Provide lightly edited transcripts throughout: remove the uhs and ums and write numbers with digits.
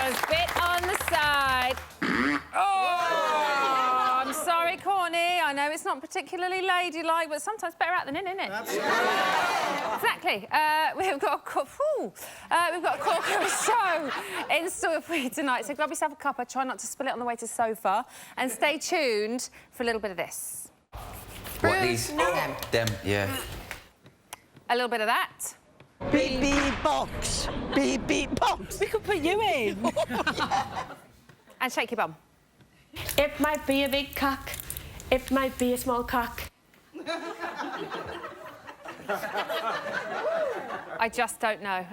was bit on the side. Oh, I'm sorry, Courtney. I know it's not particularly ladylike, but sometimes better out than in, isn't it? Absolutely. Exactly. We've got a corker of a show in store for you tonight. So grab yourself a cuppa, try not to spill it on the way to the sofa, and stay tuned for a little bit of this. What, these? No. Them, yeah. A little bit of that. BB box. BB box. We could put you in. And shake your bum. It might be a big cock. It might be a small cock. I just don't know.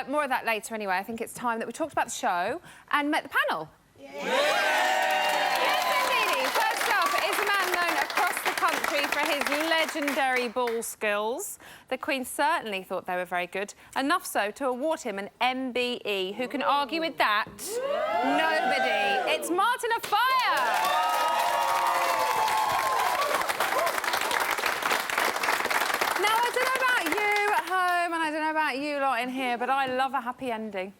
More of that later anyway. I think it's time that we talked about the show and met the panel. Yeah. Yes, indeed. First up is a man known across the country for his legendary ball skills. The Queen certainly thought they were very good, enough so to award him an MBE. Who can argue with that? Nobody. It's Martin of Fire. Now, I don't know about you at home and I don't know about you lot in here, but I love a happy ending.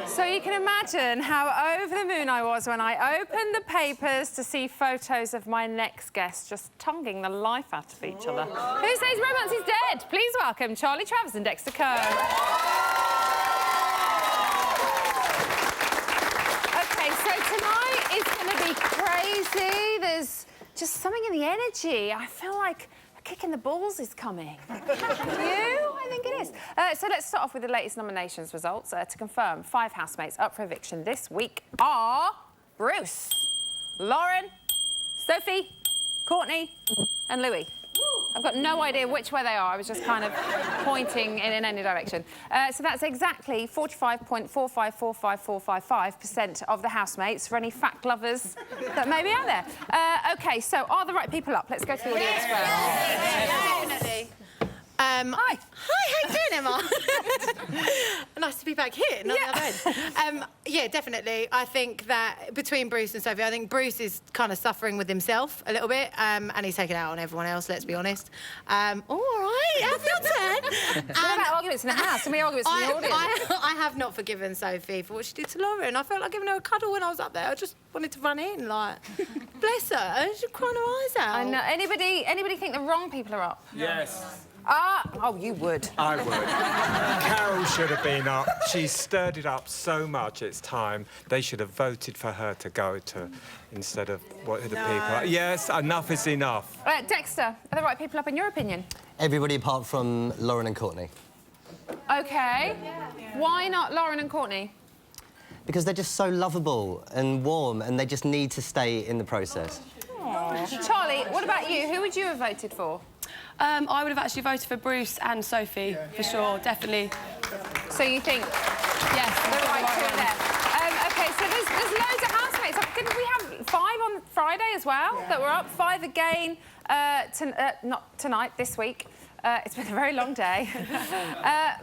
So you can imagine how over the moon I was when I opened the papers to see photos of my next guest just tonguing the life out of each other. Who says romance is dead? Please welcome Charlie Travers and Dexter Coe. OK, so tonight is going to be crazy. There's just something in the energy. I feel like kicking the balls is coming. You? I think it is. So let's start off with the latest nominations results. To confirm, 5 housemates up for eviction this week are Bruce, Lauren, Sophie, Courtney and Louis. I've got no idea which way they are. I was just kind of pointing in any direction. So that's exactly 45.4545455% of the housemates for any fact lovers that may be out there. OK, so are the right people up? Let's go to the audience first. Definitely. Hi. Hi, how you doing, Emma? Nice to be back here, not the other end. Yeah, definitely. I think that between Bruce and Sophie, I think Bruce is kind of suffering with himself a little bit, and he's taking it out on everyone else, let's be honest. All right, have your turn. What about arguments in the house? Can we arguments in the audience? I have not forgiven Sophie for what she did to Lauren. I felt like giving her a cuddle when I was up there. I just wanted to run in, like, bless her. She's crying her eyes out. I know. Anybody think the wrong people are up? Yes. Oh, you would. I would. Carol should have been up. She's stirred it up so much, it's time. They should have voted for her to go to, instead of what the people... Yes, enough is enough. Dexter, are the right people up in your opinion? Everybody apart from Lauren and Courtney. OK. Why not Lauren and Courtney? Because they're just so lovable and warm and they just need to stay in the process. Aww. Charlie, what about you? Who would you have voted for? I would have actually voted for Bruce and Sophie, for sure, definitely. So you think... Yes, the right two there. OK, so there's loads of housemates. Didn't we have 5 on Friday as well that were up? 5 again, not tonight, this week. It's been a very long day.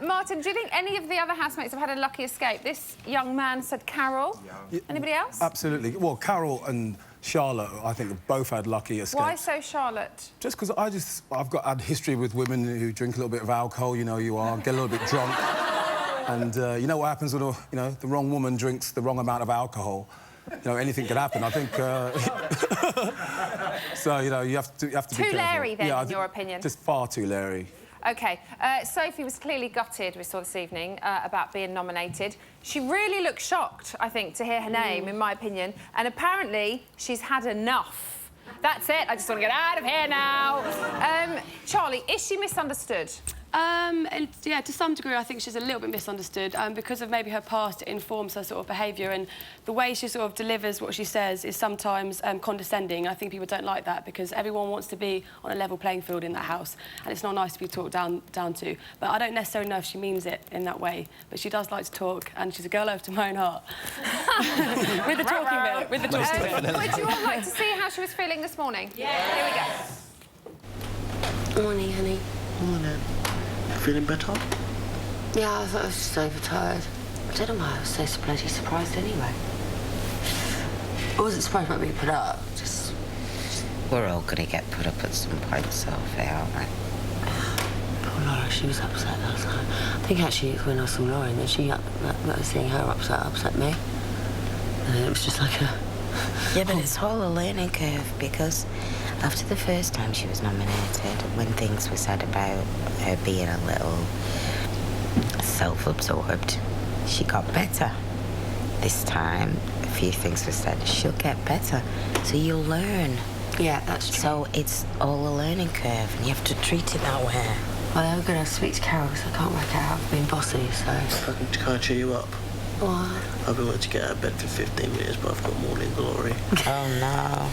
Martin, do you think any of the other housemates have had a lucky escape? This young man said Carol. Yeah. Anybody else? Absolutely. Well, Carol and Charlotte, I think, have both had lucky escapes. Why so Charlotte? Just because I've had history with women who drink a little bit of alcohol, you know you are, get a little bit drunk. And you know what happens when the wrong woman drinks the wrong amount of alcohol? You know, anything could happen. I think... So, you know, you have to be careful. Too Larry, then, in your opinion? Just far too Larry. OK. Sophie was clearly gutted, we saw this evening, about being nominated. She really looked shocked, I think, to hear her name, in my opinion. And apparently, she's had enough. That's it. I just want to get out of here now. Charlie, is she misunderstood? Yeah, to some degree, I think she's a little bit misunderstood because of maybe her past. It informs her sort of behaviour, and the way she sort of delivers what she says is sometimes condescending. I think people don't like that because everyone wants to be on a level playing field in that house, and it's not nice to be talked down to. But I don't necessarily know if she means it in that way. But she does like to talk, and she's a girl after my own heart. With the talking bit. With the talking bit. Would you all like to see how she was feeling this morning? Yeah. Here we go. Morning, honey. Morning. Feeling better? Yeah, I thought I was just overtired. I don't know why I was so bloody surprised anyway. I wasn't surprised about being put up, just... We're all going to get put up at some point, Sophie, aren't we? Oh, Laura, she was upset last night. I think actually it's when I saw Lauren that seeing her upset me. And it was just like a... Yeah, but it's all a learning curve, because after the first time she was nominated, when things were said about her being a little self-absorbed, she got better. This time, a few things were said, she'll get better. So you'll learn. Yeah, that's true. So it's all a learning curve, and you have to treat it that way. Well, I'm going to speak to Carol, because I can't work out how I've been bossy, so... Can I cheer you up? What? I've been wanting to get out of bed for 15 minutes, but I've got morning glory. Oh, no.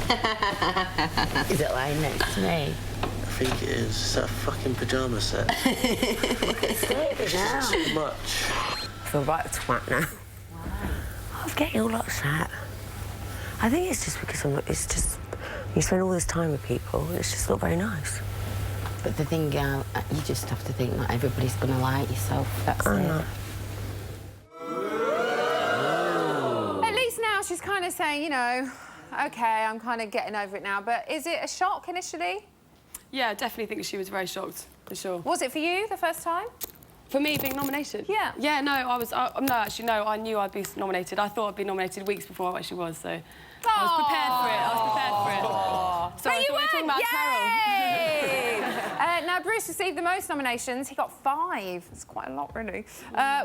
Is it lying next to me? I think it is. It's that fucking pyjama set. It's just too much. I feel right a twat now. I'm getting all upset. I think it's just because it's just... You spend all this time with people, and it's just not very nice. But the thing, you just have to think not everybody's going to like yourself. That's it. At least now she's kind of saying, you know, OK, I'm kind of getting over it now. But is it a shock initially? Yeah, I definitely think she was very shocked, for sure. Was it for you the first time? For me, being nominated? Yeah. Yeah, no, I was... no, actually, no, I knew I'd be nominated. I thought I'd be nominated weeks before I actually was, so... I was prepared for it. I was prepared for it. So but I you thought we were talking about Carol. Now, Bruce received the most nominations. He got 5. It's quite a lot, really.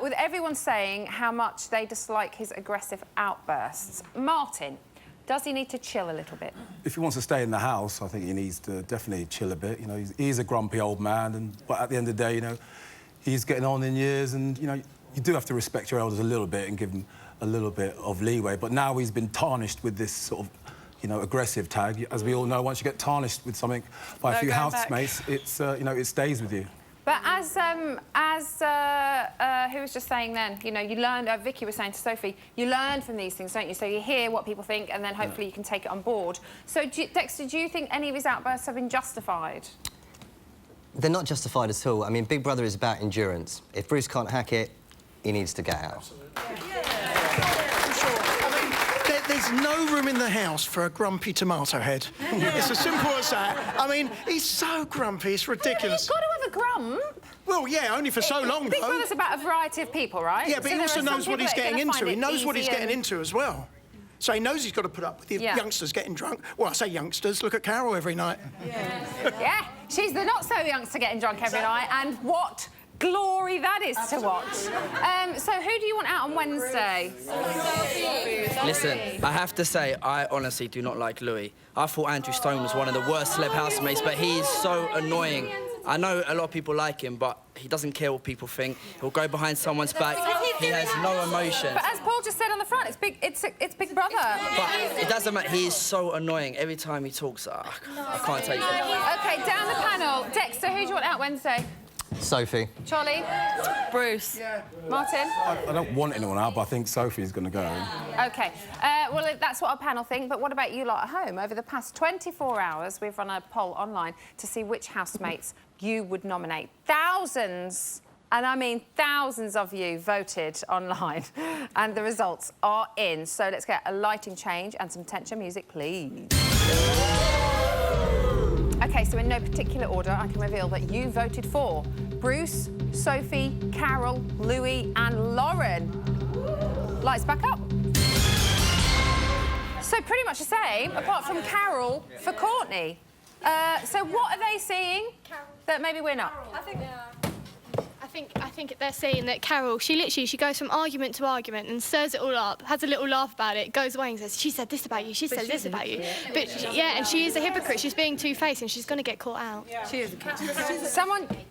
With everyone saying how much they dislike his aggressive outbursts. Martin, does he need to chill a little bit? If he wants to stay in the house, I think he needs to definitely chill a bit. You know, he's a grumpy old man, but at the end of the day, you know, he's getting on in years, and, you know, you do have to respect your elders a little bit and give them a little bit of leeway. But now he's been tarnished with this sort of, you know, aggressive tag. As we all know, once you get tarnished with something by a few housemates, it's, you know, it stays with you. But as who was just saying then, you know, you learn, Vicky was saying to Sophie, you learn from these things, don't you? So you hear what people think, and then hopefully you can take it on board. So, Dexter, do you think any of his outbursts have been justified? They're not justified at all. I mean, Big Brother is about endurance. If Bruce can't hack it, he needs to get out. There's no room in the house for a grumpy tomato head. It's as simple as that. I mean, he's so grumpy, it's ridiculous. He's got to have a grump. Well, yeah, only for so long, Big though. Brother's about a variety of people, right? Yeah, but so he also knows what he's getting into. He knows what he's getting and... into as well. So he knows he's got to put up with the youngsters getting drunk. Well, I say youngsters, look at Carol every night. Yeah, she's the not-so-youngster getting drunk every night, and what glory that is to watch. So who do you want out on Wednesday? Listen, I have to say, I honestly do not like Louis. I thought Andrew Stone was one of the worst celeb housemates, but he is so annoying. I know a lot of people like him, but he doesn't care what people think. He'll go behind someone's back. He has no emotion. But as Paul just said on the front, it's Big Brother. But it doesn't matter. He is so annoying. Every time he talks, I can't take it. OK, down the panel. Dexter, who do you want out Wednesday? Sophie. Charlie? Bruce. Martin? I don't want anyone out, but I think Sophie's going to go. OK. Well, that's what our panel think, but what about you lot at home? Over the past 24 hours, we've run a poll online to see which housemates you would nominate. Thousands, and I mean thousands of you voted online, and the results are in. So let's get a lighting change and some tension music, please. OK, so in no particular order, I can reveal that you voted for Bruce, Sophie, Carol, Louis and Lauren. Lights back up. So pretty much the same, apart from Carol for Courtney. So what are they seeing that maybe we're not? I think they're saying that Carol, she goes from argument to argument and stirs it all up, has a little laugh about it, goes away and says, she said this about you, she said this about you. But, and she is a hypocrite. She's being two-faced and she's going to get caught out. Yeah. She is.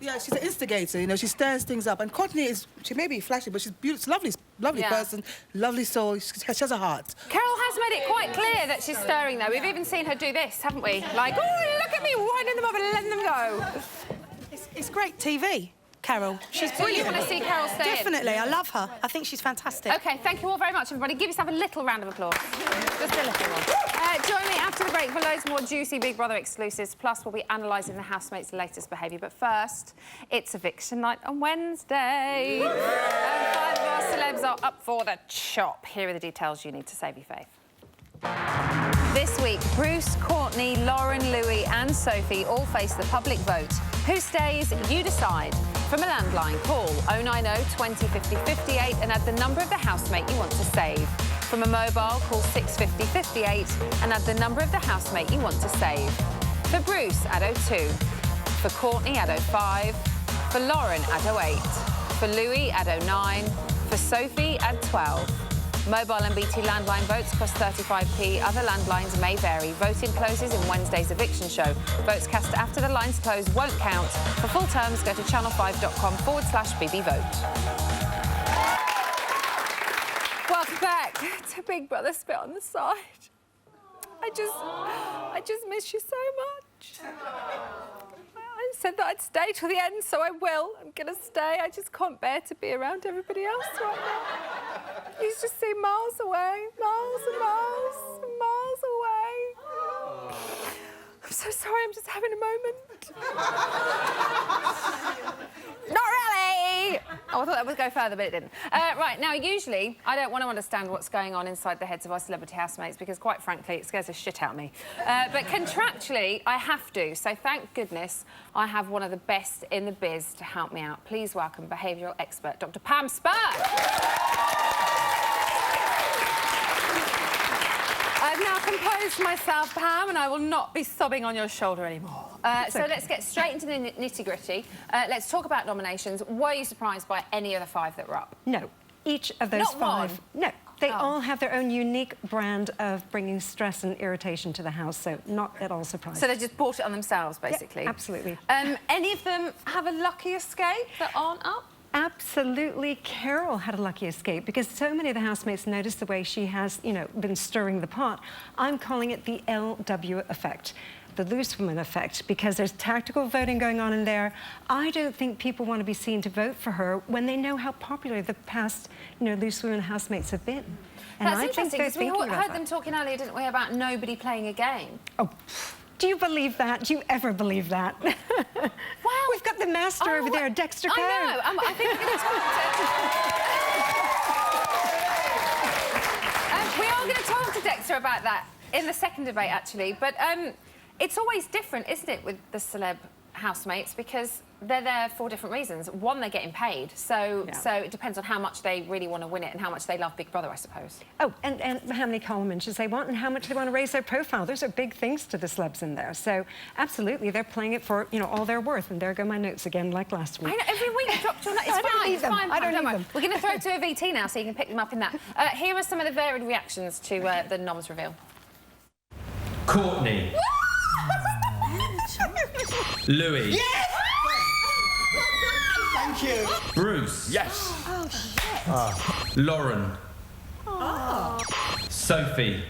Yeah, she's an instigator, you know, she stirs things up. And Courtney she may be flashy, but she's beautiful, lovely person, lovely soul, she has a heart. Carol has made it quite clear that she's stirring, though. We've even seen her do this, haven't we? Like, oh, look at me winding them up and letting them go. It's great TV. Carol. She's brilliant. You want to see Carol stay Definitely, I love her. I think she's fantastic. OK, thank you all very much, everybody. Give yourself a little round of applause. Just a little one. Join me after the break for loads more juicy Big Brother exclusives. Plus, we'll be analysing the housemates' latest behaviour. But first, it's eviction night on Wednesday. And 5 of our celebs are up for the chop. Here are the details you need to save your faith. This week, Bruce, Courtney, Lauren, Louis and Sophie all face the public vote. Who stays? You decide. From a landline, call 090 20 50 58 and add the number of the housemate you want to save. From a mobile, call 650 58 and add the number of the housemate you want to save. For Bruce, add 02. For Courtney, add 05. For Lauren, add 08. For Louis, add 09. For Sophie, add 12. Mobile and BT landline votes cost 35p. Other landlines may vary. Voting closes in Wednesday's eviction show. Votes cast after the lines close won't count. For full terms, go to channel5.com/BBVote. Welcome back to Big Brother Spit on the Side. I just miss you so much. I said that I'd stay till the end, so I will. I'm gonna stay. I just can't bear to be around everybody else right now. You just seem miles away, miles and miles and miles away. I'm so sorry, I'm just having a moment. Not really! Oh, I thought that would go further, but it didn't. Right, now, usually, I don't want to understand what's going on inside the heads of our celebrity housemates because, quite frankly, it scares the shit out of me. But contractually, I have to, so thank goodness I have one of the best in the biz to help me out. Please welcome behavioural expert, Dr. Pam Spur. I've now composed myself, Pam, and I will not be sobbing on your shoulder anymore. So let's get straight into the nitty-gritty. Let's talk about nominations. Were you surprised by any of the 5 that were up? No. Each of those Not 5... one? No. They all have their own unique brand of bringing stress and irritation to the house, so not at all surprised. So they just bought it on themselves, basically? Yeah, absolutely. Any of them have a lucky escape that aren't up? Absolutely. Carol had a lucky escape because so many of the housemates noticed the way she has, you know, been stirring the pot. I'm calling it the LW effect, the loose woman effect, because there's tactical voting going on in there. I don't think people want to be seen to vote for her when they know how popular the past, you know, loose women housemaits have been. And That's I interesting, think because we heard them talking earlier, didn't we, about nobody playing a game? Oh, do you believe that? Do you ever believe that? Well, we've got the master over there, Dexter Carroll. I know. I think we're going to talk to... we are going to talk to Dexter about that in the second debate, actually. But it's always different, isn't it, with the celeb housemates, because they're there for different reasons. One, they're getting paid, so it depends on how much they really want to win it and how much they love Big Brother, I suppose. Oh, and how many column inches they want and how much they want to raise their profile. Those are big things to the celebs in there. So, absolutely, they're playing it for, you know, all their worth. And there go my notes again, like last week. I know, every week you dropped your notes. It's fine, it's fine. I don't need them. We're going to throw it to a VT now so you can pick them up in that. Here are some of the varied reactions to the noms reveal. Courtney. Louis. Yes! Thank you. Bruce. Yes. Oh, shit. Lauren. Oh. Sophie.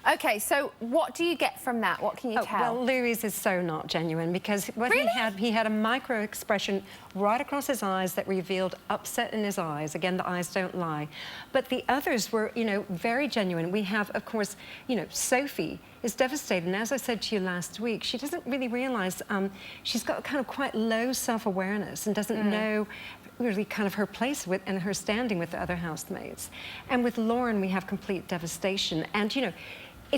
OK, so what do you get from that? What can you tell? Well, Louis is so not genuine because what he had a micro expression right across his eyes that revealed upset in his eyes. Again, the eyes don't lie. But the others were, you know, very genuine. We have, of course, you know, Sophie is devastated. And as I said to you last week, she doesn't really realise she's got kind of quite low self-awareness and doesn't know really kind of her place with and her standing with the other housemates. And with Lauren, we have complete devastation. And, you know,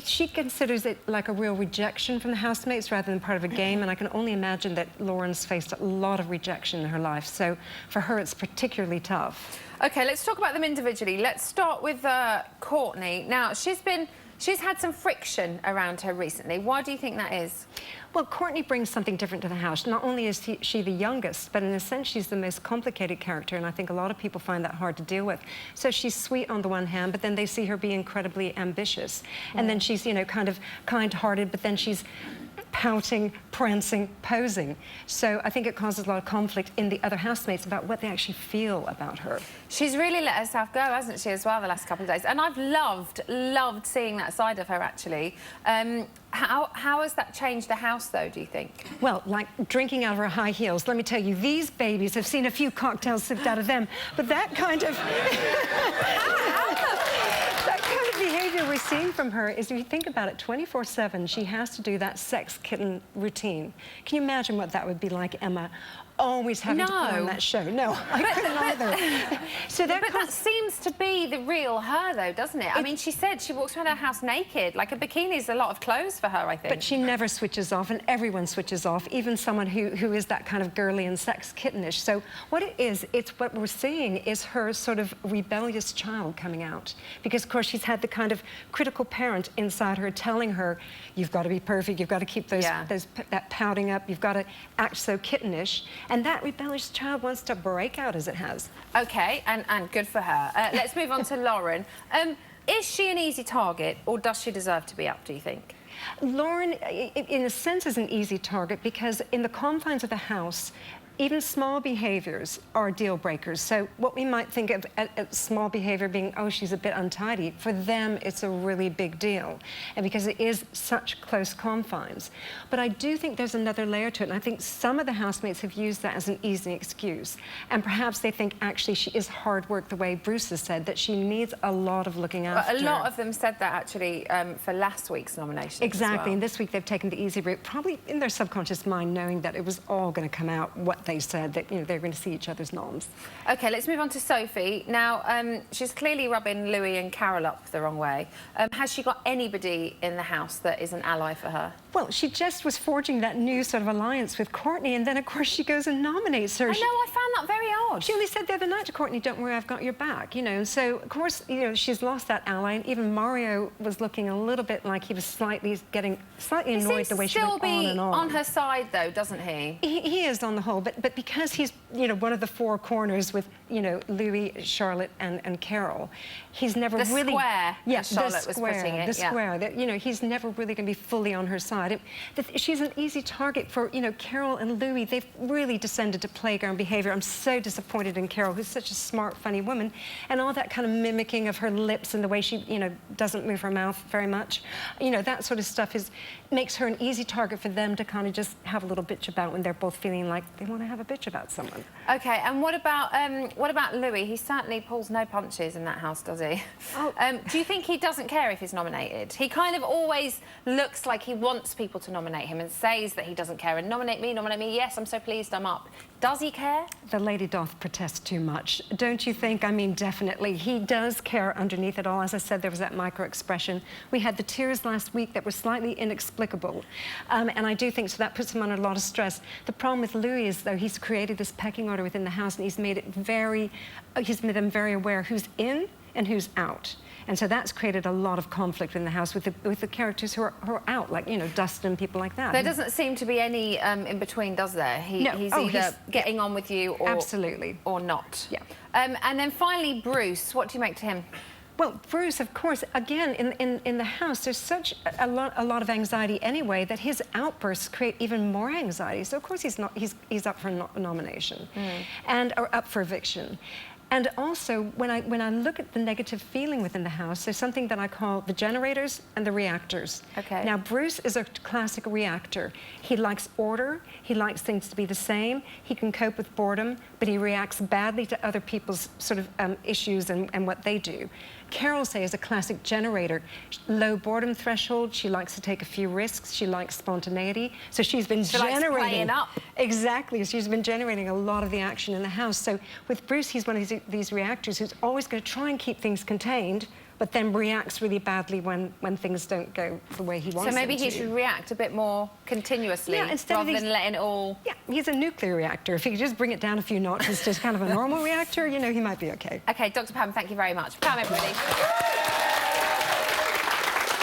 she considers it like a real rejection from the housemates rather than part of a game, and I can only imagine that Lauren's faced a lot of rejection in her life, so for her it's particularly tough. OK, let's talk about them individually. Let's start with Courtney. Now, she's had some friction around her recently. Why do you think that is? Well, Courtney brings something different to the house. Not only is she the youngest, but in a sense she's the most complicated character, and I think a lot of people find that hard to deal with. So she's sweet on the one hand, but then they see her be incredibly ambitious. And then she's, you know, kind of kind-hearted, but then she's pouting, prancing, posing. So I think it causes a lot of conflict in the other housemates about what they actually feel about her. She's really let herself go, hasn't she, as well, the last couple of days? And I've loved seeing that side of her, actually. How has that changed the house, though, do you think? Well, like drinking out of her high heels. Let me tell you, these babies have seen a few cocktails sipped out of them, but that kind of... that kind of behaviour we're seeing from her is, if you think about it, 24/7, she has to do that sex kitten routine. Can you imagine what that would be like, Emma? always having to put on that show. No, I couldn't either. So but that seems to be the real her, though, doesn't it? I mean, she said she walks around her house naked. Like, a bikini's a lot of clothes for her, I think. But she never switches off, and everyone switches off, even someone who is that kind of girly and sex kittenish. So what it is, it's what we're seeing is her sort of rebellious child coming out. Because, of course, she's had the kind of critical parent inside her telling her, you've got to be perfect, you've got to keep that pouting up, you've got to act so kittenish. And that rebellious child wants to break out as it has. OK, and good for her. Let's move on to Lauren. Is she an easy target, or does she deserve to be up, do you think? Lauren, in a sense, is an easy target because in the confines of the house, even small behaviours are deal breakers. So what we might think of a small behaviour being, oh, she's a bit untidy, for them it's a really big deal. And because it is such close confines. But I do think there's another layer to it, and I think some of the housemates have used that as an easy excuse. And perhaps they think, actually, she is hard work, the way Bruce has said, that she needs a lot of looking after. A lot of them said that, actually, for last week's nominations. Exactly, and this week they've taken the easy route, probably in their subconscious mind, knowing that it was all going to come out what they said, that, you know, they're going to see each other's noms. OK, let's move on to Sophie. Now, she's clearly rubbing Louis and Carol up the wrong way. Has she got anybody in the house that is an ally for her? Well, she just was forging that new sort of alliance with Courtney, and then, of course, she goes and nominates her. I know, I found that very odd. She only said the other night to Courtney, don't worry, I've got your back, you know. So, of course, you know, she's lost that ally, and even Mario was looking a little bit like he was getting slightly annoyed the way she went on and on. On her side, though, doesn't he? He is on the whole, but because he's, you know, one of the four corners with, you know, Louis, Charlotte, and Carol, he's never really... The square, yeah, Charlotte was putting it. The square, that, you know, he's never really going to be fully on her side. She's an easy target for, you know, Carol and Louis. They've really descended to playground behaviour. I'm so disappointed in Carol, who's such a smart, funny woman, and all that kind of mimicking of her lips and the way she, you know, doesn't move her mouth very much. You know, that sort of stuff makes her an easy target for them to kind of just have a little bitch about when they're both feeling like they want to have a bitch about someone. OK, and what about Louis? He certainly pulls no punches in that house, does he? Oh. Do you think he doesn't care if he's nominated? He kind of always looks like he wants people to nominate him and says that he doesn't care. And nominate me, yes, I'm so pleased I'm up. Does he care? The lady doth protest too much, don't you think? I mean, definitely. He does care underneath it all. As I said, there was that micro-expression. We had the tears last week that were slightly inexplicable. And I do think so that puts him under a lot of stress. The problem with Louis is, though, he's created this pecking order within the house, and he's made them very aware who's in and who's out. And so that's created a lot of conflict in the house with the characters who are out, like, you know, Dustin, people like that. There doesn't seem to be any in between, does there? No. He's either getting on with you or... Absolutely. Or not. Yeah. And then finally, Bruce, what do you make to him? Well, Bruce, of course, again, in the house, there's such a lot of anxiety anyway that his outbursts create even more anxiety. So, of course, he's up for nomination or up for eviction. And also, when I look at the negative feeling within the house, there's something that I call the generators and the reactors. Okay. Now, Bruce is a classic reactor. He likes order. He likes things to be the same. He can cope with boredom, but he reacts badly to other people's sort of issues and what they do. Carol, say, is a classic generator. Low boredom threshold. She likes to take a few risks. She likes spontaneity. So she's been generating... likes playing up. Exactly. She's been generating a lot of the action in the house. So with Bruce, he's one of these reactors who's always going to try and keep things contained, but then reacts really badly when things don't go the way he wants them to. So maybe he should react a bit more continuously, rather than letting it all... Yeah, he's a nuclear reactor. If he could just bring it down a few notches to kind of a normal reactor, you know, he might be OK. OK, Dr. Pam, thank you very much. Pam, everybody.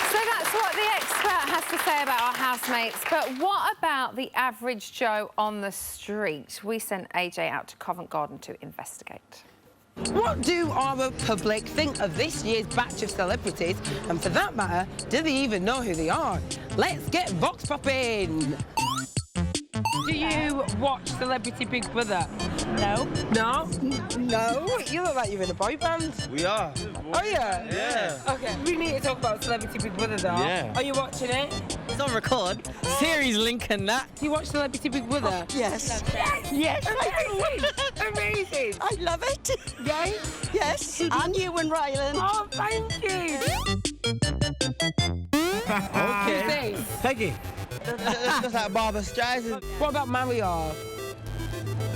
So that's what the expert has to say about our housemates. But what about the average Joe on the street? We sent AJ out to Covent Garden to investigate. What do our public think of this year's batch of celebrities? And for that matter, do they even know who they are? Let's get Vox Popping! Do you watch Celebrity Big Brother? No. No? No? You look like you're in a boy band. We are. Oh, yeah? Yeah. OK, we need to talk about Celebrity Big Brother, though. Yeah. Are you watching it? It's on record. Series link and that. Do you watch Celebrity Big Brother? Yes. Yes, amazing. I love it. Yeah? Yes. And you and Rylan. Oh, thank you. Okay. Who's this? Peggy. That's like Barbara Streisand. What about Mario?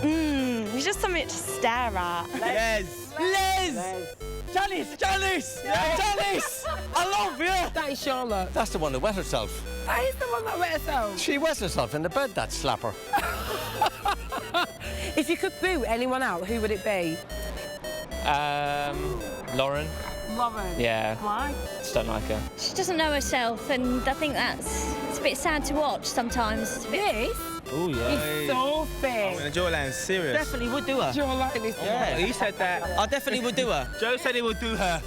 He's just something to stare at. Les! Janice! Janice! Yeah, Janice! I love you! That is Charlotte. That's the one that wet herself. That is the one that wet herself. She wet herself in the bed, that slapper. If you could boo anyone out, who would it be? Lauren. Lauren? Yeah. Why? Just don't like her. She doesn't know herself, and I think it's a bit sad to watch sometimes. Yes? Oh, yeah. He's so fit. Jolaine's serious. Definitely would do her. Jolaine is... Yeah, he said that. I definitely would do her. Joe said he would do her.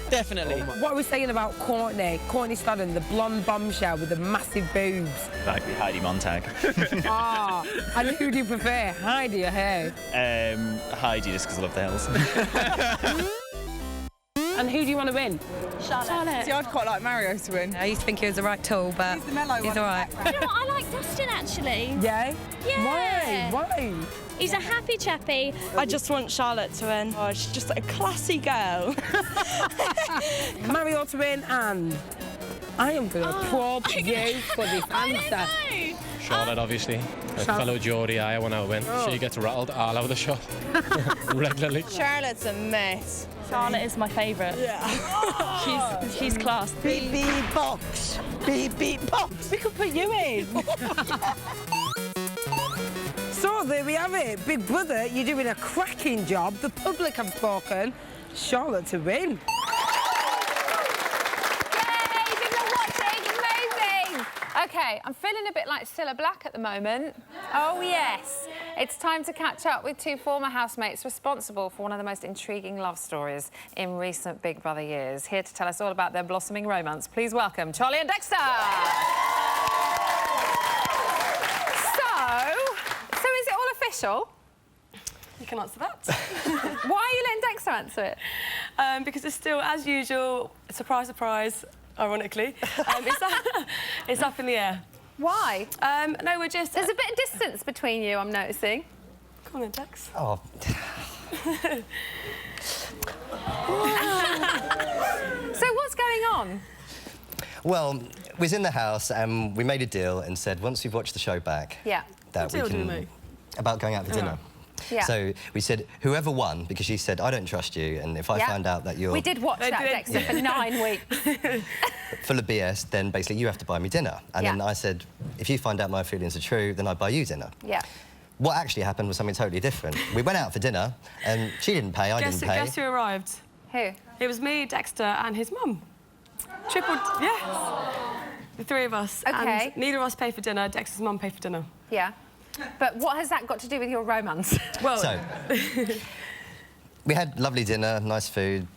Definitely. What are we saying about Courtney? Courtney Stodden, the blonde bombshell with the massive boobs. That'd be Heidi Montag. And who do you prefer, Heidi or her? Heidi, just because I love the hills. And who do you want to win? Charlotte. See, I'd quite like Mario to win. I used to think he was the right tool, but He's the mellow he's one. all right. You know what? I like Dustin actually. Yeah? Yeah. Why? He's a happy chappy. I just want Charlotte to win. Oh, she's just a classy girl. Mario to win, and I am going to probe you for this answer. Charlotte, obviously. A fellow Geordie, I want to win. She gets rattled all over the shop regularly. Charlotte's a mess. Charlotte is my favourite. Yeah. she's class. BBBOTS. BBBOTS. We could put you in. So there we have it. Big Brother, you're doing a cracking job. The public have spoken. Charlotte to win. Okay, I'm feeling a bit like Cilla Black at the moment. Oh, yes. It's time to catch up with two former housemates responsible for one of the most intriguing love stories in recent Big Brother years. Here to tell us all about their blossoming romance, please welcome Charlie and Dexter. So is it all official? You can answer that. Why are you letting Dexter answer it? Because it's still, as usual, surprise, surprise, ironically, it's up in the air. Why? No, we're just... There's a bit of distance between you, I'm noticing. Come on then, Dex. Oh. So what's going on? Well, we was in the house and we made a deal and said once we've watched the show back... Yeah. That What we deal can... did we make? About going out for dinner. Yeah. So we said, whoever won, because she said, I don't trust you, and if I find out that you're... We did watch that, Dexter, for 9 weeks. full of BS, then basically you have to buy me dinner. And then I said, if you find out my feelings are true, then I buy you dinner. Yeah. What actually happened was something totally different. We went out for dinner, and she didn't pay, I didn't pay. Guess who arrived? Who? It was me, Dexter, and his mum. Yes. The three of us. Okay. And neither of us paid for dinner. Dexter's mum paid for dinner. Yeah. But what has that got to do with your romance? Well... So, we had lovely dinner, nice food.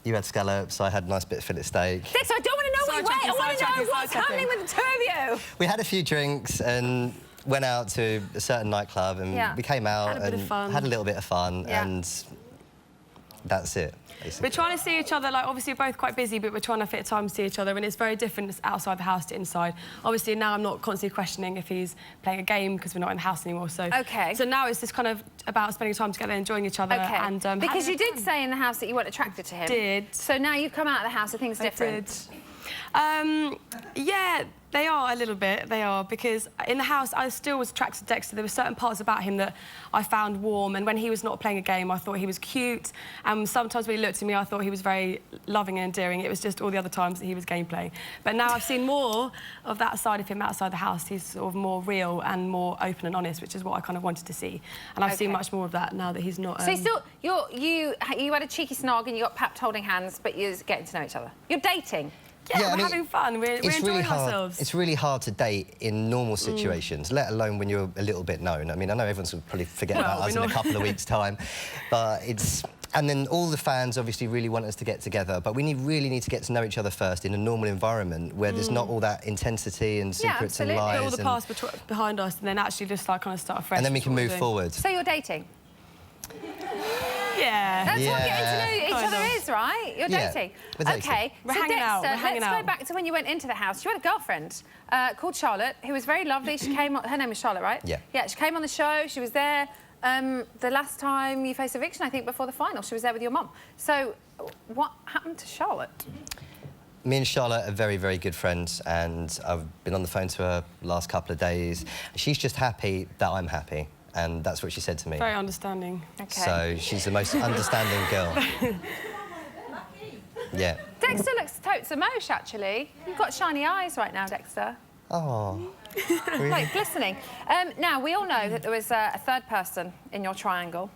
You had scallops, I had a nice bit of fillet steak. Dexter, I don't want to know what you ate. I want to know what's happening with the two of you. We had a few drinks and went out to a certain nightclub and we came out and had a little bit of fun and that's it, basically. We're trying to see each other, like, obviously we're both quite busy, but we're trying to fit time to see each other, and it's very different outside the house to inside. Obviously, now I'm not constantly questioning if he's playing a game because we're not in the house anymore, so... OK. So now it's just kind of about spending time together, enjoying each other, and... because you did say in the house that you weren't attracted to him. Did. So now you've come out of the house and things are different. Yeah, they are a little bit, they are, because in the house I still was attracted to Dexter. There were certain parts about him that I found warm, and when he was not playing a game I thought he was cute, and sometimes when he looked at me I thought he was very loving and endearing. It was just all the other times that he was game playing. But now I've seen more of that side of him outside the house. He's sort of more real and more open and honest, which is what I kind of wanted to see. And I've seen much more of that now that he's not... So still, you had a cheeky snog and you got papped holding hands, but you're getting to know each other. You're dating. Yeah, we're having fun. We're enjoying ourselves. It's really hard to date in normal situations, let alone when you're a little bit known. I mean, I know everyone's will probably forget about us in a couple of weeks' time, but it's... And then all the fans obviously really want us to get together, but we really need to get to know each other first in a normal environment where there's not all that intensity and secrets and lies. Put all the past behind us and then actually just like kind of start fresh. And then we can move forward. So you're dating? Yeah. That's what getting to know each other is, right? You're dating. We're dating. OK, We're so hanging out. Dexter, We're hanging let's go out. back to when you went into the house. You had a girlfriend called Charlotte, who was very lovely. She came on... Her name was Charlotte, right? Yeah. Yeah, she came on the show. She was there the last time you faced eviction, I think, before the final. She was there with your mum. So what happened to Charlotte? Me and Charlotte are very, very good friends, and I've been on the phone to her the last couple of days. She's just happy that I'm happy. and that's what she said to me. Very understanding. Okay. So she's the most understanding girl. Yeah. Dexter looks totes emosh, actually. You've got shiny eyes right now, Dexter. Oh. Really? Like, glistening. Now, we all know that there was a third person in your triangle,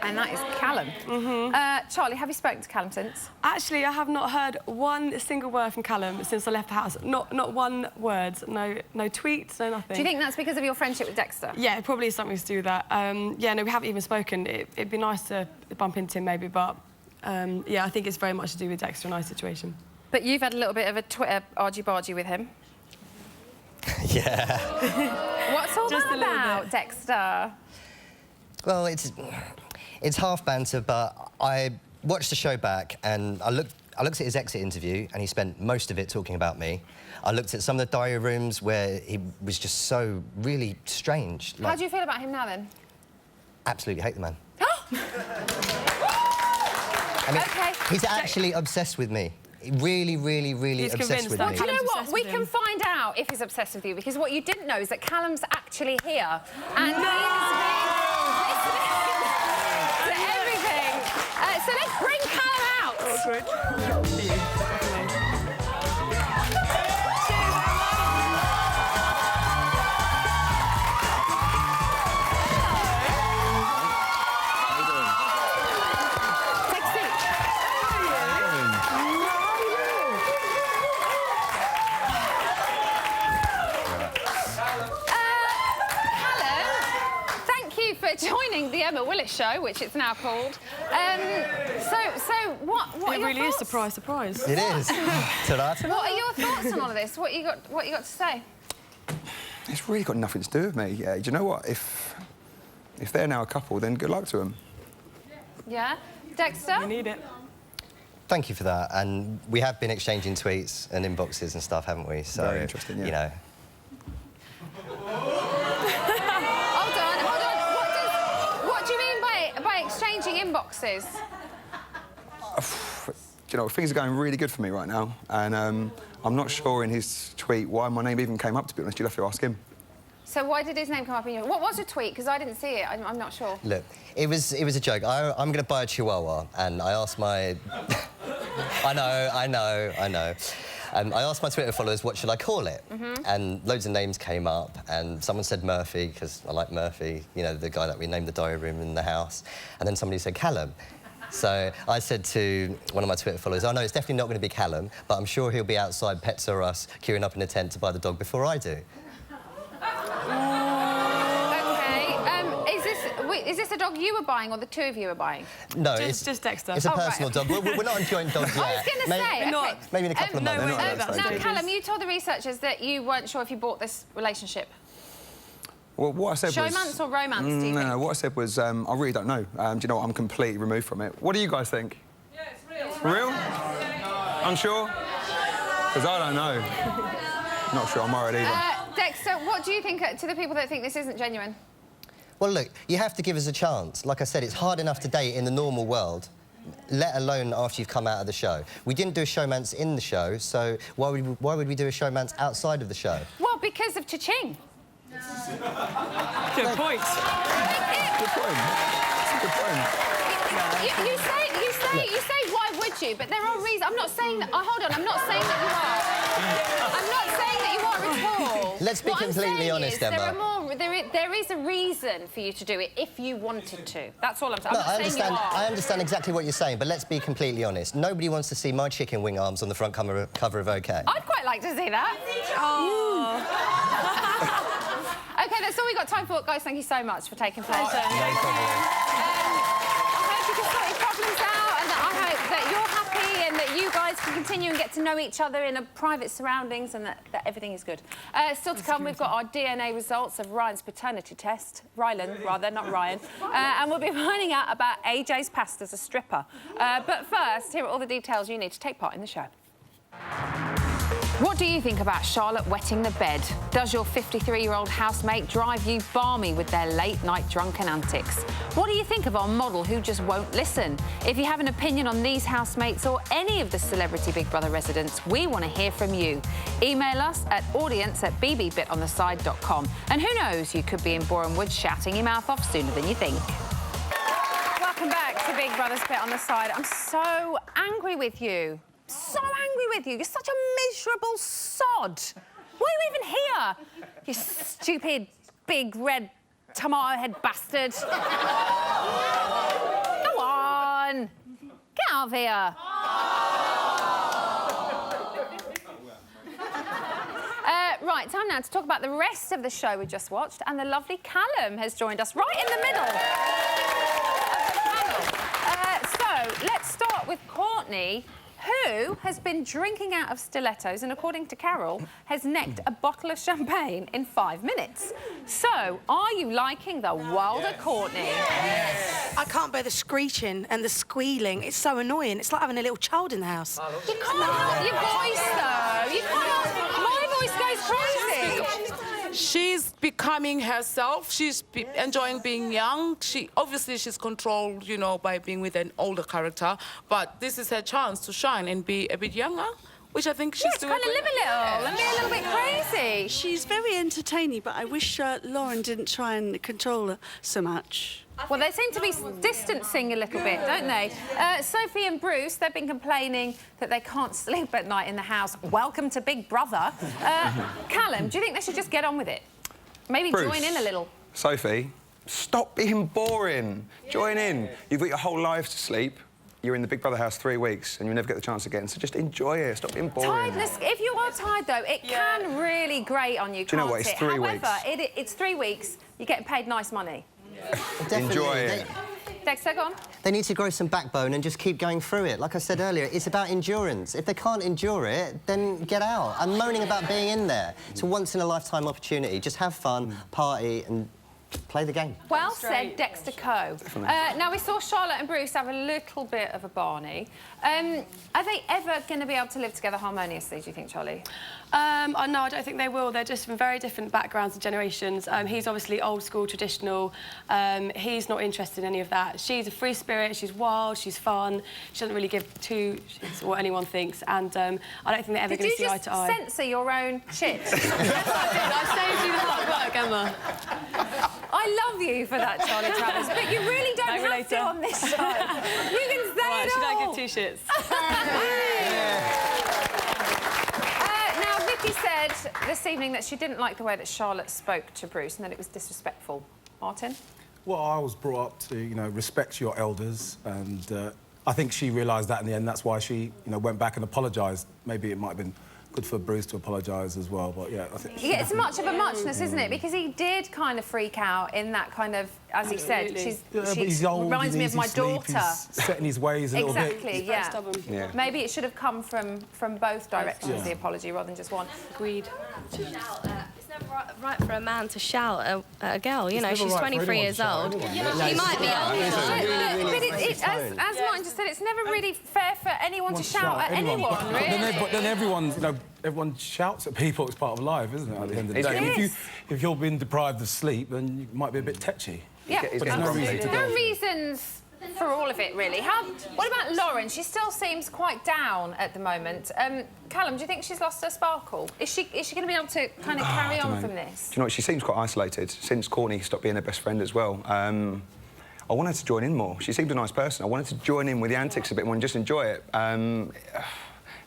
and that is Callum. Charlie, have you spoken to Callum since? Actually, I have not heard one single word from Callum since I left the house. Not one word. No tweets, no nothing. Do you think that's because of your friendship with Dexter? Yeah, it probably is something to do with that. Yeah, no, we haven't even spoken. It'd be nice to bump into him, maybe, but yeah, I think it's very much to do with Dexter and I's situation. But you've had a little bit of a Twitter argy-bargy with him. Yeah. What's all that about, Dexter? Well, it's half banter, but I watched the show back and I looked at his exit interview and he spent most of it talking about me. I looked at some of the diary rooms where he was just so really strange. How do you feel about him now, then? Absolutely hate the man. I mean, he's actually obsessed with me. Really, really, really obsessed with me. Well, do you know what? We can find out if he's obsessed with you, because what you didn't know is that Callum's actually here. And he has been listening to everything. So let's bring Callum out. Oh, good. Joining the Emma Willis show, which it's now called. So what are your really thoughts? is surprise, surprise. It is. Ta-da. What are your thoughts on all of this? What you got to say? It's really got nothing to do with me. Do you know what? If they're now a couple, then good luck to them. Yeah, Dexter. You need it. Thank you for that. And we have been exchanging tweets and inboxes and stuff, haven't we? So, very interesting. Yeah. You know. Exchanging inboxes. You know, things are going really good for me right now, and I'm not sure in his tweet why my name even came up, to be honest. You'll have to ask him. So why did his name come up in your... What was your tweet? Because I didn't see it. I'm not sure. Look, it was a joke. I'm going to buy a Chihuahua, and I asked my... I know. I asked my Twitter followers, what should I call it? And loads of names came up, and someone said Murphy, because I like Murphy, you know, the guy that we named the diary room in the house. And then somebody said Callum. So I said to one of my Twitter followers, oh, no, it's definitely not going to be Callum, but I'm sure he'll be outside Pets R Us, queuing up in a tent to buy the dog before I do. Is this a dog you were buying or the two of you were buying? No, just Dexter. It's a personal dog. We're not on joint dogs yet. I was going to say, maybe in a couple of months. Now, Callum, you told the researchers that you weren't sure if you bought this relationship. Well, what I said was... Showmance or romance, do you think? No, what I said was, I really don't know. Do you know what? I'm completely removed from it. What do you guys think? Yeah, it's real. Real? Unsure? Because I don't know. Not sure I'm worried either. Dexter, what do you think to the people that think this isn't genuine? Well, look, you have to give us a chance. Like I said, it's hard enough to date in the normal world, let alone after you've come out of the show. We didn't do a showmance in the show, so why would we do a showmance outside of the show? Well, because of Cha-Ching. Good point. Good point. That's a good point. You say, why would you? But there are reasons. I'm not saying that... hold on, I'm not saying that you are. I'm not saying that you are at all. Let's be completely honest, Emma. There is a reason for you to do it if you wanted to. That's all I'm saying. I understand exactly what you're saying, but let's be completely honest. Nobody wants to see my chicken wing arms on the front cover of OK. I'd quite like to see that. OK, that's all we've got time for. Guys, thank you so much for taking part. No problem. I hope you can sort your problems out, and I hope that you're happy and that you guys can continue and get to know each other in a private surroundings and that everything is good. Still to come, we've got our DNA results of Ryan's paternity test. Rylan, rather, not Ryan. And we'll be finding out about AJ's past as a stripper. But first, here are all the details you need to take part in the show. What do you think about Charlotte wetting the bed? Does your 53-year-old housemate drive you balmy with their late-night drunken antics? What do you think of our model who just won't listen? If you have an opinion on these housemates or any of the celebrity Big Brother residents, we want to hear from you. Email us at audience@bbbitontheside.com. And who knows, you could be in Boreham Wood shouting your mouth off sooner than you think. Welcome back to Big Brother's Bit on the Side. I'm so angry with you. So angry with you. You're such a miserable sod. Why are you even here? You stupid, big, red, tomato head bastard. Go on. Get out of here. Right, time now to talk about the rest of the show we just watched, and the lovely Callum has joined us right in the middle of the panel. So, let's start with Courtney, who has been drinking out of stilettos and, according to Carol, has necked a bottle of champagne in 5 minutes. So, are you liking the wilder Courtney? Yes. I can't bear the screeching and the squealing. It's so annoying. It's like having a little child in the house. You can't help your voice, though. You can't. My voice goes crazy. She's becoming herself. She's enjoying being young. Obviously she's controlled, you know, by being with an older character. But this is her chance to shine and be a bit younger, which I think she's doing. Kind of live a little and be a little bit crazy. She's very entertaining, but I wish Lauren didn't try and control her so much. Well, they seem to be distancing a little bit, don't they? Sophie and Bruce, they've been complaining that they can't sleep at night in the house. Welcome to Big Brother. Callum, do you think they should just get on with it? Maybe Bruce, join in a little. Sophie, stop being boring. Join in. You've got your whole lives to sleep. You're in the Big Brother house 3 weeks and you never get the chance again, so just enjoy it. Stop being boring. Tiredness, if you are tired, though, it can really grate on you, Do you know what? It's 3 weeks. However, it's 3 weeks, you're getting paid nice money. Enjoy it. Dexter, go on. They need to grow some backbone and just keep going through it. Like I said earlier, it's about endurance. If they can't endure it, then get out. I'm moaning about being in there. It's a once-in-a-lifetime opportunity. Just have fun, party, and play the game. Well said, Dexter Coe. Now, we saw Charlotte and Bruce have a little bit of a Barney. Are they ever going to be able to live together harmoniously, do you think, Charlie? No, I don't think they will. They're just from very different backgrounds and generations. He's obviously old school, traditional. He's not interested in any of that. She's a free spirit, she's wild, she's fun. She doesn't really give two shits what anyone thinks, and I don't think they're ever going to see eye to eye. Did you just censor your own shit? I saved you the hard work, Emma. I love you for that, Charlie Travers, but you really don't have to on this show. You can say right, it she all. don't give two shits. Now, Vicky said this evening that she didn't like the way that Charlotte spoke to Bruce and that it was disrespectful. Martin? Well, I was brought up to, you know, respect your elders, and I think she realised that in the end. That's why she, you know, went back and apologised. Maybe it might have been good for Bruce to apologise as well, but yeah, I think... Yeah, it's much of a muchness, isn't it? Because he did kind of freak out in that kind of, as he said, she reminds me of my daughter. He's set in his ways a little bit. Exactly, yeah. Maybe it should have come from both directions, the apology, rather than just one. Agreed. It's never right for a man to shout at a girl, you know, she's 23 years old. She might be older. As Martin just said, it's never really fair for anyone to shout at anyone, really. But then everyone, you know, everyone shouts at people. It's part of life, isn't it, at the end of the day? And if you're being deprived of sleep, then you might be a bit tetchy. Yeah, but there's no reason to go. No reasons for all of it, really. What about Lauren? She still seems quite down at the moment. Callum, do you think she's lost her sparkle? Is she going to be able to kind of carry on from this? Do you know what? She seems quite isolated since Courtney stopped being her best friend as well. I want her to join in more. She seems a nice person. I wanted to join in with the antics a bit more and just enjoy it.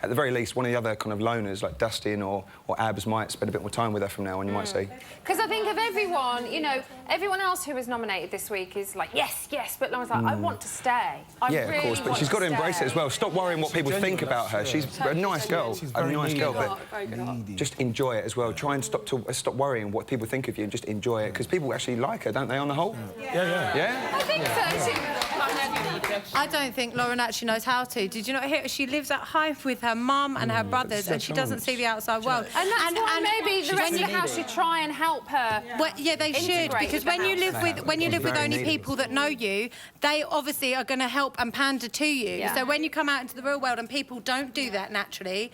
At the very least, one of the other kind of loners, like Dustin or Abs, might spend a bit more time with her from now on, you might say. Because I think of everyone, you know, everyone else who was nominated this week is like, yes, yes, but Lauren's like, I want to stay. Yeah, of course, but she's got to embrace it as well. Stop worrying what people think about her. She's a nice girl, but just enjoy it as well. Try and stop worrying what people think of you and just enjoy it, because people actually like her, don't they, on the whole? Yeah? I think so. I don't think Lauren actually knows how to. Did you not hear? She lives at home with her mum and her brothers, and she doesn't see the outside world. And that's why maybe the rest of the house should try and help her. Well, yeah, they should, because when you live with only people that know you, they obviously are going to help and pander to you. Yeah. So when you come out into the real world and people don't do that naturally,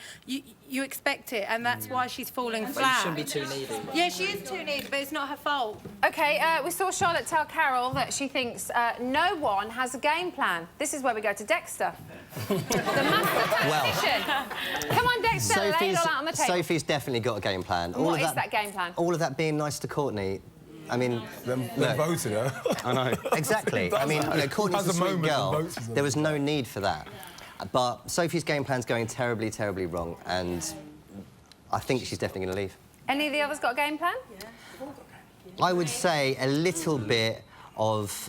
you expect it, and that's why she's falling Well, flat. you shouldn't be too needy. Yeah, she is too needy, but it's not her fault. OK, we saw Charlotte tell Carol that she thinks no one has a game plan. This is where we go to Dexter. The master tactician. Come on, Dexter, lay it all out on the table. Sophie's definitely got a game plan. What is that game plan? All of that being nice to Courtney. I mean, they voted her. I know. Exactly. I mean, Courtney's a sweet girl. There was no need for that. But Sophie's game plan's going terribly, terribly wrong, and I think she's definitely going to leave. Any of the others got a game plan? I would say a little bit of...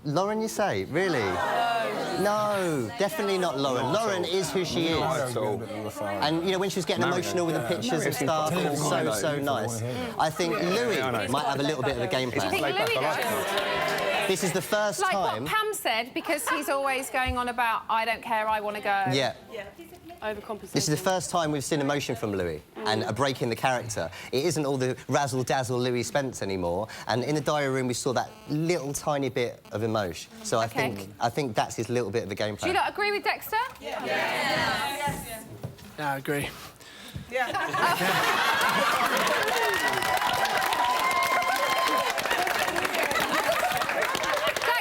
Lauren, you say? Really? No, definitely not Lauren. Lauren is who she is. And, you know, when she was getting emotional with the pictures and stuff, it was so nice. I think Louis might have a little bit of a game plan. Do you think Louis does? This is the first like time... what Pam said, because he's always going on about, I don't care, I want to go. Yeah. Overcompensating. This is the first time we've seen emotion from Louis and a break in the character. It isn't all the razzle-dazzle Louis Spence anymore. And in the diary room, we saw that little tiny bit of emotion. So I think that's his little bit of a game plan. Do you not agree with Dexter? Yeah, I agree. That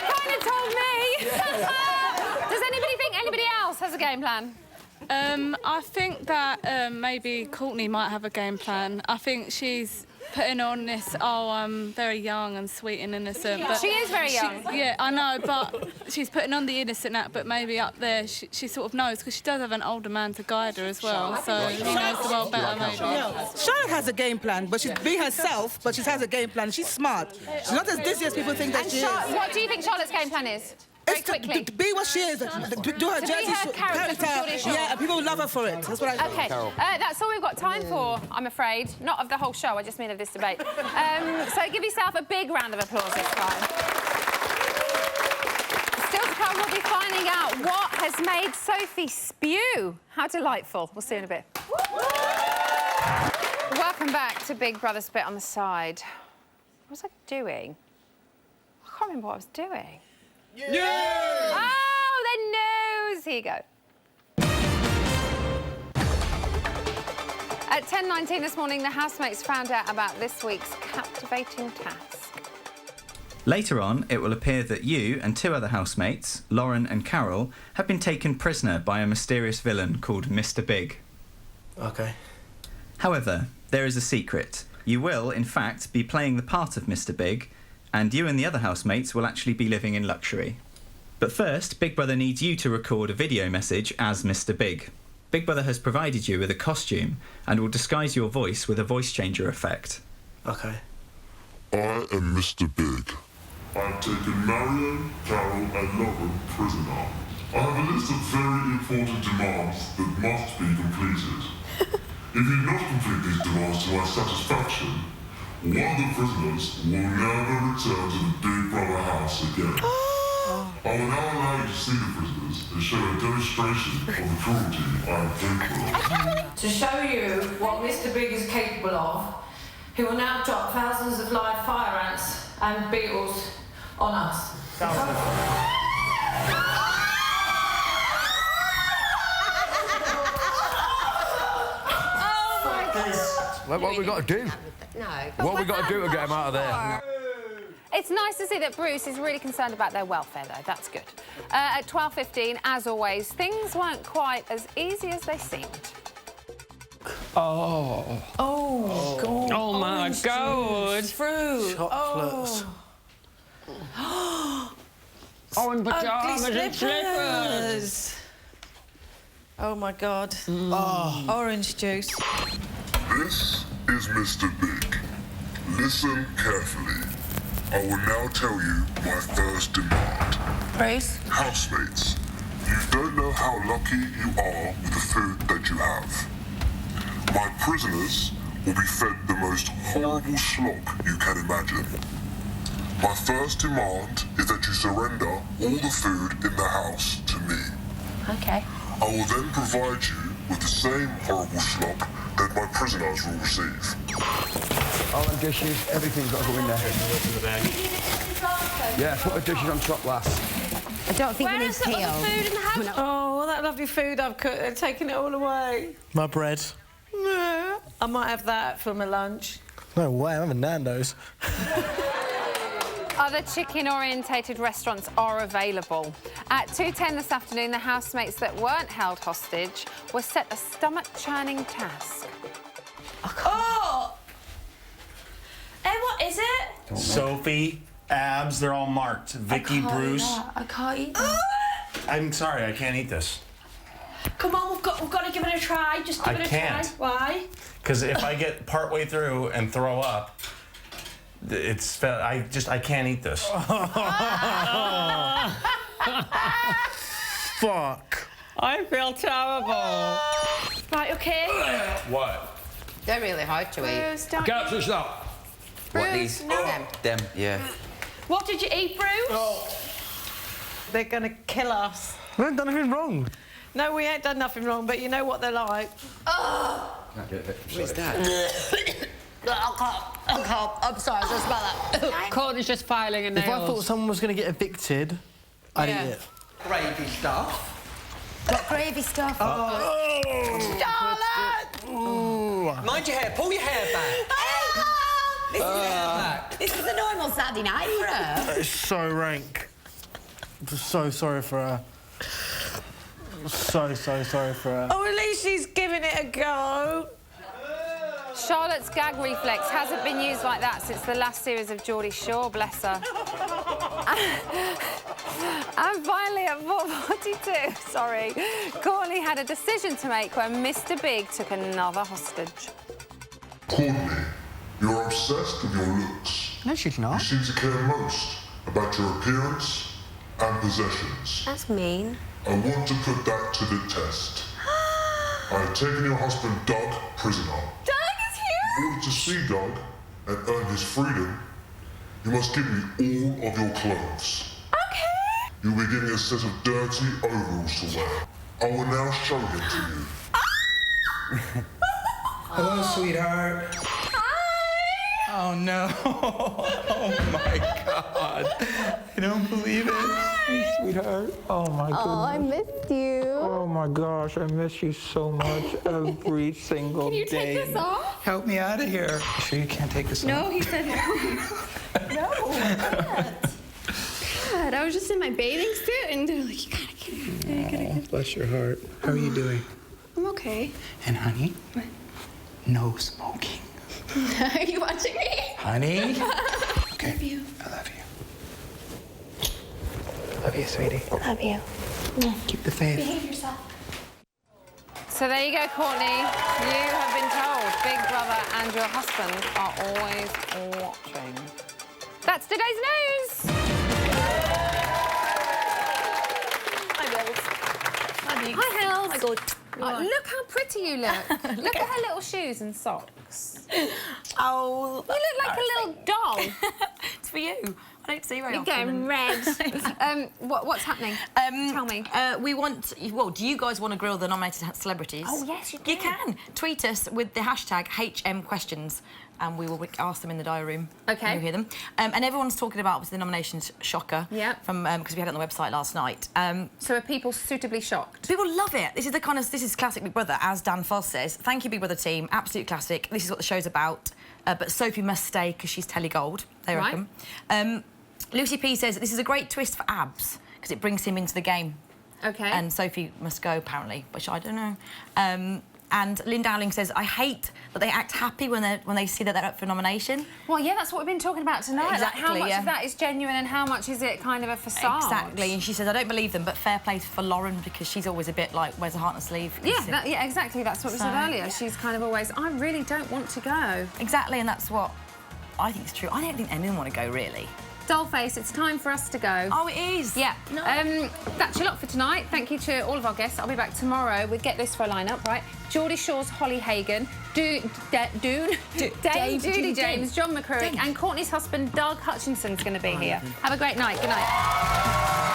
kind of told me. Does anybody think anybody else has a game plan? I think that maybe Courtney might have a game plan. I think she's putting on this, oh, I'm very young and sweet and innocent. But she is very young. Yeah, I know, but she's putting on the innocent act, but maybe up there she sort of knows, because she does have an older man to guide her as well, so she knows the world better, maybe. No, Charlotte has a game plan, but she's being herself, but she has a game plan. She's smart. She's not as dizzy as people think that she is. What do you think Charlotte's game plan is? Very quickly. Be what she is. Do her Jersey character. Yeah, and people will love her for it. That's what I think. OK, that's all we've got time for, I'm afraid. Not of the whole show, I just mean of this debate. So give yourself a big round of applause this time. Still to come, we'll be finding out what has made Sophie spew. How delightful. We'll see you in a bit. Welcome back to Big Brother Spit on the Side. What was I doing? I can't remember what I was doing. Yeah! Oh, the news! Here you go. At 10:19 this morning, the housemates found out about this week's captivating task. Later on, it will appear that you and two other housemates, Lauren and Carol, have been taken prisoner by a mysterious villain called Mr. Big. OK. However, there is a secret. You will, in fact, be playing the part of Mr. Big, and you and the other housemates will actually be living in luxury. But first, Big Brother needs you to record a video message as Mr. Big. Big Brother has provided you with a costume and will disguise your voice with a voice changer effect. OK. I am Mr. Big. I've taken Marion, Carol and Lauren prisoner. I have a list of very important demands that must be completed. If you do not complete these demands to my satisfaction, one of the prisoners will never return to the Big Brother house again. I will now allow you to see the prisoners and show a demonstration of the cruelty I am capable of. To show you what Mr. Big is capable of, he will now drop thousands of live fire ants and beetles on us. What have we got to do? No. What have we got to do to get him out of there? It's nice to see that Bruce is really concerned about their welfare, though. That's good. At 12:15, as always, things weren't quite as easy as they seemed. Oh. Oh, God. Oh, my Orange God. juice, fruit. Chocolates. Orange Ugly pyjamas and slippers. Oh, my God. Orange juice. This is Mr. Big. Listen carefully. I will now tell you my first demand. Bruce? Housemates, you don't know how lucky you are with the food that you have. My prisoners will be fed the most horrible slop you can imagine. My first demand is that you surrender all the food in the house to me. OK. I will then provide you with the same horrible slop that my prisoners will receive. All the dishes, everything's got to go in there. Yeah, put the dishes on top last. I don't think we need to peel. Oh, well, that lovely food I've cooked? They're taking it all away. My bread. I might have that for my lunch. No way, I'm having Nando's. Other chicken-orientated restaurants are available. At 2:10 this afternoon, the housemates that weren't held hostage were set a stomach-churning task. Oh! Hey, what is it? Sophie, Abs, they're all marked. Vicky, Bruce. I can't eat that. I'm sorry, I can't eat this. Come on, we've got to give it a try. Just give it a can't. try. Why? Because if I get partway through and throw up, I can't eat this. Fuck. I feel terrible. Right, okay. What? They're really hard to eat. Bruce, don't Get switched up. What, these? no. Them, yeah. What did you eat, Bruce? They're going to kill us. We haven't done anything wrong. No, we ain't done nothing wrong, but you know what they're like. What's that? I'm sorry, I just smell that. Courtney's just filing a nail. If I thought someone was going to get evicted, I'd eat it. Gravy stuff. What gravy stuff? Charlotte! Mind your hair, pull your hair back. This is hair back. This is a normal Saturday night for her. That is so rank. I'm just so sorry for her. So sorry for her. Oh, at least she's giving it a go. Charlotte's gag reflex hasn't been used like that since the last series of Geordie Shore, bless her. And finally, at 4:42, sorry, Courtney had a decision to make when Mr. Big took another hostage. Courtney, you're obsessed with your looks. No, she's not. You seem to care most about your appearance and possessions. That's mean. I want to put that to the test. I have taken your husband, Doug, prisoner. Doug is here? In order to see Doug and earn his freedom, you must give me all of your clothes. Okay. You'll be given a set of dirty overalls to wear. I will now show him to you. Hello, sweetheart. Oh no. Oh my God. I don't believe it. Hey, sweetheart. Oh my goodness. Oh, I missed you. Oh my gosh, I miss you so much every single Can you day. take this off? Help me out of here. You sure you can't take this off? No, he said no. No, I can't. God, I was just in my bathing suit and they're like, you gotta get it. You gotta get it. Bless your heart. How are you doing? I'm okay. And honey? What? No smoking. Are you watching me? Honey? Okay. Love you. I love you. Love you, sweetie. Love you. Keep the faith. Behave yourself. So there you go, Courtney. You have been told Big Brother and your husband are always watching. That's today's news. Hi, Bills. Hi, Beaks. Hi, Hills. Hi, good. Oh, look how pretty you look. Look at her little shoes and socks. Oh, You look like a little doll. it's for you. I don't see you very You're often. getting red. What's happening? Tell me. We want... Well, do you guys want to grill the nominated celebrities? Oh, yes, you do. You can. Tweet us with the hashtag HMQuestions and we will ask them in the diary room. Okay. You'll hear them. And everyone's talking about the nominations shocker. Yeah. From because we had it on the website last night. So are people suitably shocked? People love it. This is classic Big Brother, as Dan Foss says. Thank you, Big Brother team. Absolute classic. This is what the show's about. But Sophie must stay because she's Telly Gold, they reckon. Lucy P says this is a great twist for Abs because it brings him into the game. Okay. And Sophie must go, apparently, which I don't know. And Lynn Dowling says, I hate that they act happy when they see that they're up for nomination. Well, yeah, that's what we've been talking about tonight. Exactly, like how much yeah. of that is genuine and how much is it kind of a facade? Exactly. And she says, I don't believe them, but fair play for Lauren because she's always a bit like, wears her heart on her sleeve. Yeah, yeah, exactly. That's what we said earlier. She's kind of always, I really don't want to go. Exactly, and that's what I think is true. I don't think anyone want to go, really. Dollface, it's time for us to go. Oh, it is? Yeah. No. That's your lot for tonight. Thank you to all of our guests. I'll be back tomorrow with Get This for a lineup, right? Geordie Shore's Holly Hagan, Dame Judy James, John McCurrick, and Courtney's husband, Doug Hutchinson's going to be here. Have a great night. Good night.